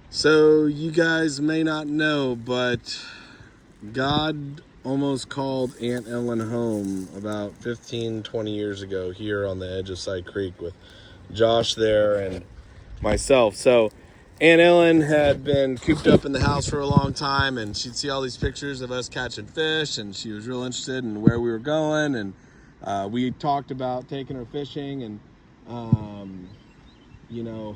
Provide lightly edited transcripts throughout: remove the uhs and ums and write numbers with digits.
So you guys may not know, but God almost called Aunt Ellen home about 15, 20 years ago here on the edge of Side Creek with Josh there and myself. So Aunt Ellen had been cooped up in the house for a long time, and she'd see all these pictures of us catching fish, and she was real interested in where we were going, and we talked about taking her fishing, and you know,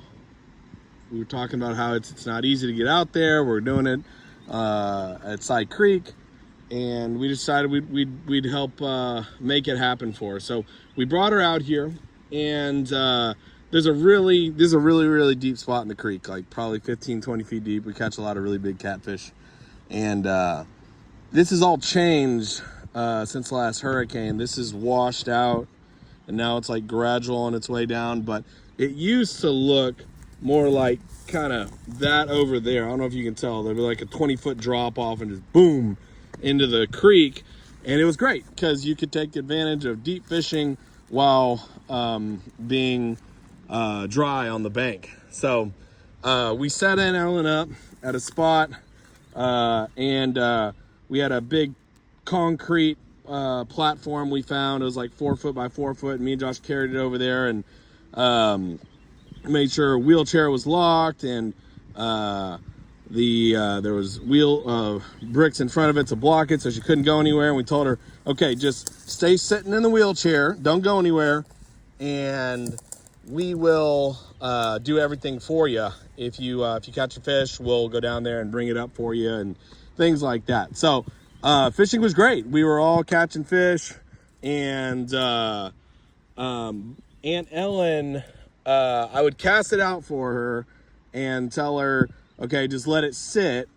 we were talking about how it's not easy to get out there. We're doing it at Side Creek, and we decided we'd help make it happen for her. So we brought her out here, and this is a really deep spot in the creek, like probably 15, 20 feet deep. We catch a lot of really big catfish, and this has all changed since the last hurricane. This is washed out, and now it's like gradual on its way down, but it used to look more like kind of that over there. I don't know if you can tell. There'd be like a 20-foot drop off and just boom into the creek. And it was great because you could take advantage of deep fishing while being dry on the bank. So we set Aunt Ellen up at a spot, and we had a big concrete platform we found. It was like 4 foot by 4 foot, and me and Josh carried it over there, and made sure her wheelchair was locked, and there was wheel bricks in front of it to block it so she couldn't go anywhere. And we told her, okay, just stay sitting in the wheelchair, don't go anywhere, and we will do everything for you. If you catch a fish, we'll go down there and bring it up for you and things like that. So fishing was great. We were all catching fish, and Aunt Ellen, I would cast it out for her and tell her, okay, just let it sit,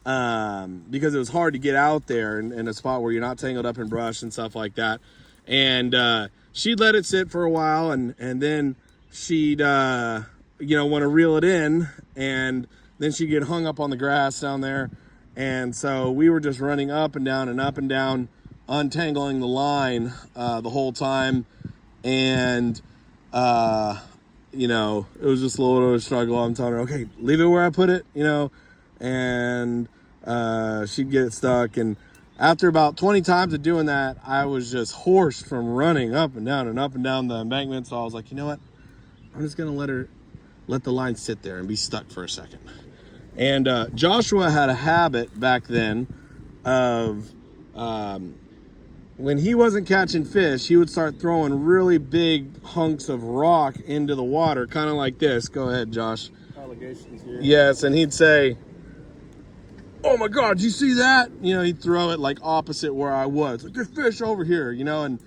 because it was hard to get out there in a spot where you're not tangled up in brush and stuff like that. And she'd let it sit for a while, and then she'd want to reel it in, and then she'd get hung up on the grass down there. And so we were just running up and down, untangling the line the whole time. And it was just a little bit of a struggle. I'm telling her, okay, leave it where I put it, and she'd get it stuck. And after about 20 times of doing that, I was just hoarse from running up and down the embankment. So I was like, you know what? I'm just going to let the line sit there and be stuck for a second. And Joshua had a habit back then of, when he wasn't catching fish, he would start throwing really big hunks of rock into the water, kind of like this. Go ahead, Josh. Allegations here. Yes, and he'd say, oh my God, did you see that? He'd throw it like opposite where I was. Like, there's fish over here, and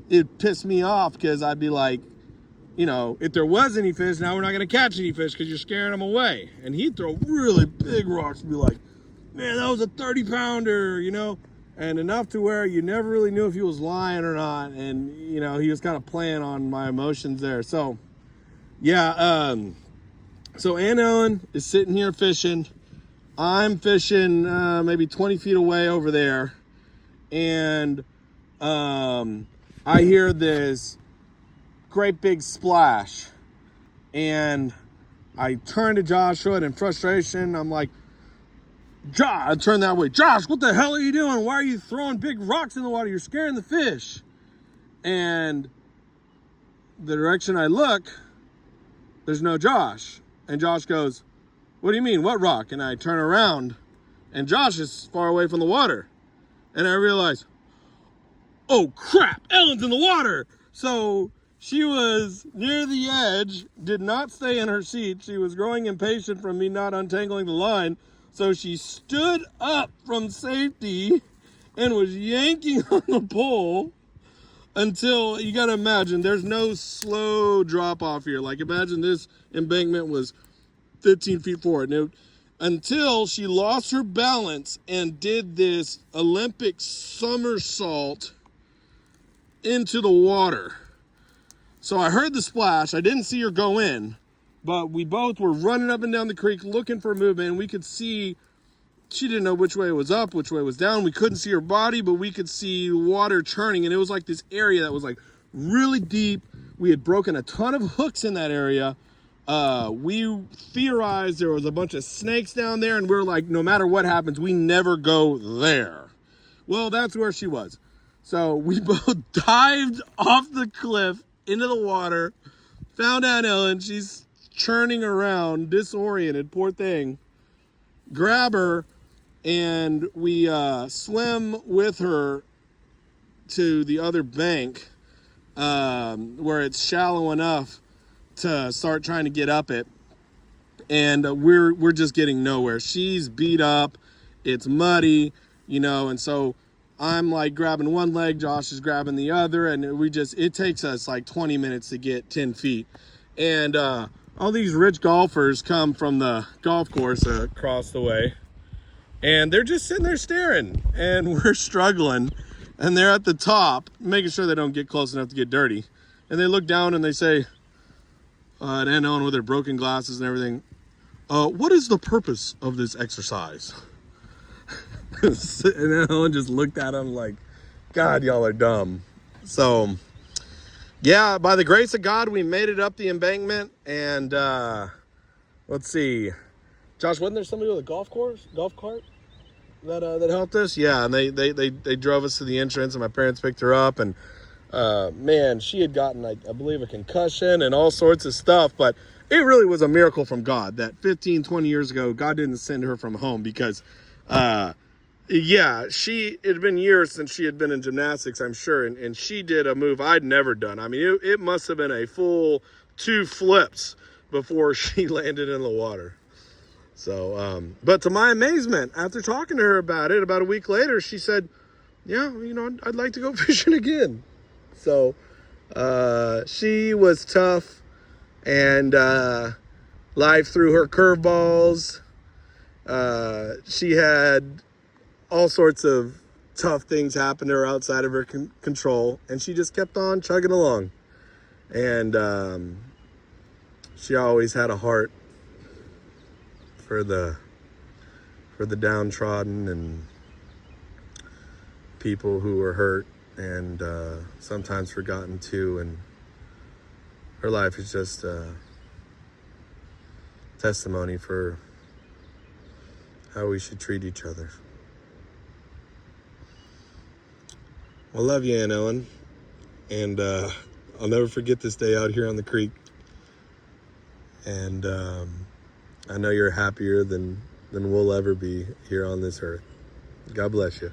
it'd piss me off because I'd be like, if there was any fish, now we're not going to catch any fish because you're scaring them away. And he'd throw really big rocks and be like, man, that was a 30-pounder, and enough to where you never really knew if he was lying or not. And, he was kind of playing on my emotions there. So, yeah, so Aunt Ellen is sitting here fishing. I'm fishing maybe 20 feet away over there. And I hear this great big splash. And I turn to Joshua, and in frustration, I'm like, Josh, I turn that way. Josh, what the hell are you doing? Why are you throwing big rocks in the water? You're scaring the fish. And the direction I look, there's no Josh. And Josh goes, what do you mean? What rock? And I turn around, and Josh is far away from the water. And I realize, oh crap, Ellen's in the water. So she was near the edge, did not stay in her seat. She was growing impatient from me not untangling the line. So she stood up from safety and was yanking on the pole until, you got to imagine, there's no slow drop off here. Like, imagine this embankment was 15 feet forward. Until she lost her balance and did this Olympic somersault into the water. So I heard the splash. I didn't see her go in. But we both were running up and down the creek looking for movement. And we could see, she didn't know which way it was up, which way it was down. We couldn't see her body, but we could see water churning. And it was like this area that was like really deep. We had broken a ton of hooks in that area. we theorized there was a bunch of snakes down there, and we were like, no matter what happens, we never go there. Well, that's where she was. So we both dived off the cliff into the water, found Aunt Ellen. She's churning around, disoriented, poor thing. Grab her, and we swim with her to the other bank, where it's shallow enough to start trying to get up it. And we're just getting nowhere. She's beat up, it's muddy, and so I'm like grabbing one leg, Josh is grabbing the other, and it takes us like 20 minutes to get 10 feet. And all these rich golfers come from the golf course across the way, and they're just sitting there staring, and we're struggling, and they're at the top, making sure they don't get close enough to get dirty. And they look down and they say, and Aunt Ellen with her broken glasses and everything, what is the purpose of this exercise? And Aunt Ellen just looked at him like, God, y'all are dumb. So, yeah, by the grace of God, we made it up the embankment. And let's see, Josh, wasn't there somebody with a golf cart that helped us? Yeah, and they drove us to the entrance, and my parents picked her up, and man, she had gotten, I believe, a concussion and all sorts of stuff, but it really was a miracle from God that 15, 20 years ago, God didn't send her from home, because, it had been years since she had been in gymnastics, I'm sure, and she did a move I'd never done. I mean, it must have been a full 2 flips before she landed in the water. So, but to my amazement, after talking to her about it, about a week later, she said, yeah, I'd like to go fishing again. So, she was tough, and life threw her curveballs. She had all sorts of tough things happen to her outside of her control, and she just kept on chugging along. And she always had a heart for the downtrodden and people who were hurt and sometimes forgotten too. And her life is just a testimony for how we should treat each other. I love you, Aunt Ellen, and I'll never forget this day out here on the creek. And I know you're happier than we'll ever be here on this earth. God bless you.